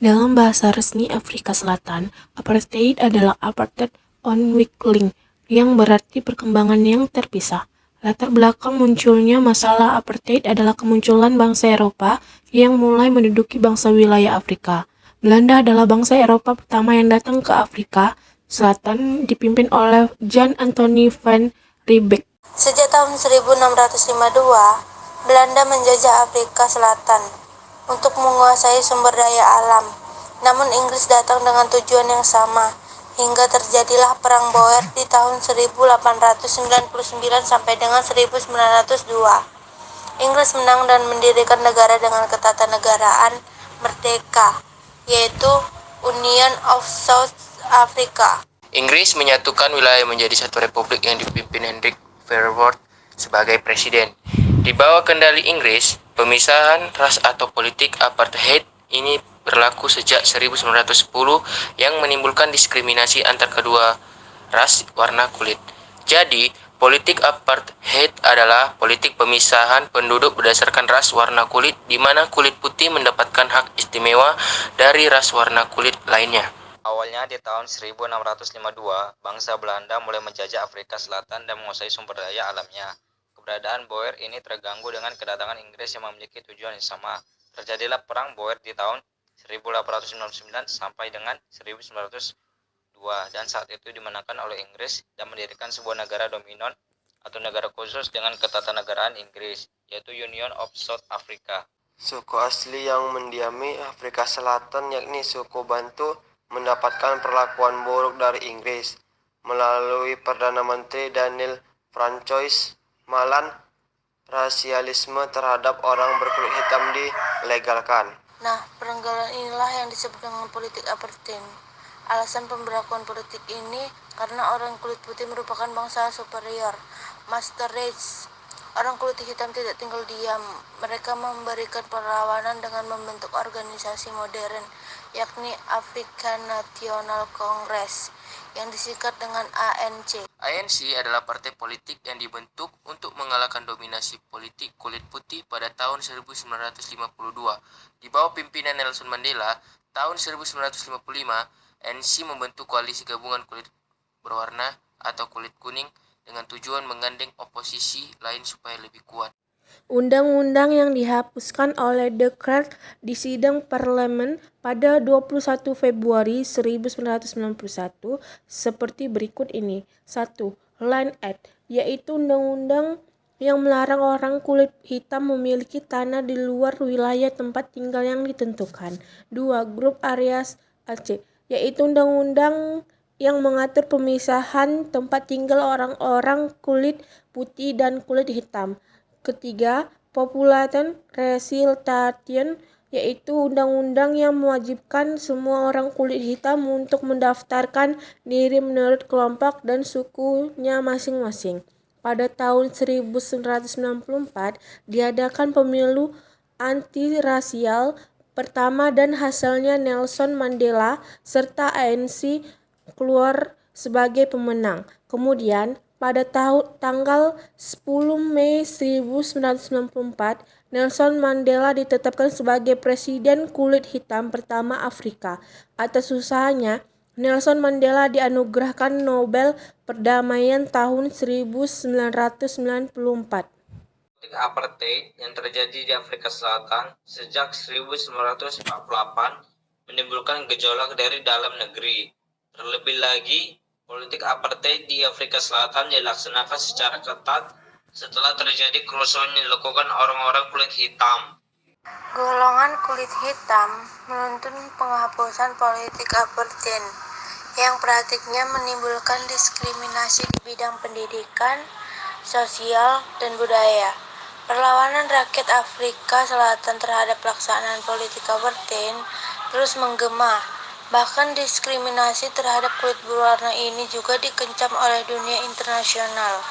Dalam bahasa resmi Afrika Selatan, apartheid adalah apartheid onwikkeling, yang berarti perkembangan yang terpisah. Latar belakang munculnya masalah apartheid adalah kemunculan bangsa Eropa yang mulai menduduki bangsa wilayah Afrika. Belanda adalah bangsa Eropa pertama yang datang ke Afrika Selatan dipimpin oleh Jan Antonie van Riebeeck. Sejak tahun 1652, Belanda menjajah Afrika Selatan untuk menguasai sumber daya alam. Namun Inggris datang dengan tujuan yang sama, hingga terjadilah Perang Boer di tahun 1899 sampai dengan 1902. Inggris menang dan mendirikan negara dengan ketatanegaraan merdeka, yaitu Union of South Africa. Inggris menyatukan wilayah menjadi satu republik yang dipimpin Hendrik Verwoerd sebagai presiden. Di bawah kendali Inggris, pemisahan ras atau politik apartheid ini berlaku sejak 1910 yang menimbulkan diskriminasi antar kedua ras warna kulit. Jadi, politik apartheid adalah politik pemisahan penduduk berdasarkan ras warna kulit di mana kulit putih mendapatkan hak istimewa dari ras warna kulit lainnya. Awalnya di tahun 1652, bangsa Belanda mulai menjajah Afrika Selatan dan menguasai sumber daya alamnya. Keberadaan Boer ini terganggu dengan kedatangan Inggris yang memiliki tujuan yang sama. Terjadilah Perang Boer di tahun 1899 sampai dengan 1902 dan saat itu dimenangkan oleh Inggris dan mendirikan sebuah negara dominan atau negara khusus dengan ketatanegaraan Inggris, yaitu Union of South Africa. Suku asli yang mendiami Afrika Selatan yakni suku Bantu mendapatkan perlakuan buruk dari Inggris melalui Perdana Menteri Daniel Francois Malan. Rasialisme terhadap orang berkulit hitam dilegalkan. Nah, penanggalan inilah yang disebut dengan politik apartheid. Alasan pemberlakuan politik ini karena orang kulit putih merupakan bangsa superior, master race. Orang kulit hitam tidak tinggal diam. Mereka memberikan perlawanan dengan membentuk organisasi modern, yakni African National Congress, yang disingkat dengan ANC. ANC adalah partai politik yang dibentuk untuk mengalahkan dominasi politik kulit putih pada tahun 1952. Di bawah pimpinan Nelson Mandela, tahun 1955, ANC membentuk koalisi gabungan kulit berwarna atau kulit kuning dengan tujuan menggandeng oposisi lain supaya lebih kuat. Undang-undang yang dihapuskan oleh de Klerk di sidang parlemen pada 21 Februari 1991 seperti berikut ini. 1. Land Act, yaitu undang-undang yang melarang orang kulit hitam memiliki tanah di luar wilayah tempat tinggal yang ditentukan. 2. Group Areas Aceh, yaitu undang-undang yang mengatur pemisahan tempat tinggal orang-orang kulit putih dan kulit hitam. Ketiga, Population Resultation, yaitu undang-undang yang mewajibkan semua orang kulit hitam untuk mendaftarkan diri menurut kelompok dan sukunya masing-masing. Pada tahun 1994, diadakan pemilu antirasial pertama dan hasilnya Nelson Mandela serta ANC keluar sebagai pemenang. Kemudian, pada tanggal 10 Mei 1994, Nelson Mandela ditetapkan sebagai presiden kulit hitam pertama Afrika. Atas usahanya, Nelson Mandela dianugerahkan Nobel Perdamaian tahun 1994. Politik apartheid yang terjadi di Afrika Selatan sejak 1948 menimbulkan gejolak dari dalam negeri. Terlebih lagi, politik apartheid di Afrika Selatan dilaksanakan secara ketat setelah terjadi kerusuhan yang dilakukan orang-orang kulit hitam. Golongan kulit hitam menuntut penghapusan politik apartheid yang praktiknya menimbulkan diskriminasi di bidang pendidikan, sosial, dan budaya. Perlawanan rakyat Afrika Selatan terhadap pelaksanaan politik apartheid terus menggema. Bahkan diskriminasi terhadap kulit berwarna ini juga dikencam oleh dunia internasional.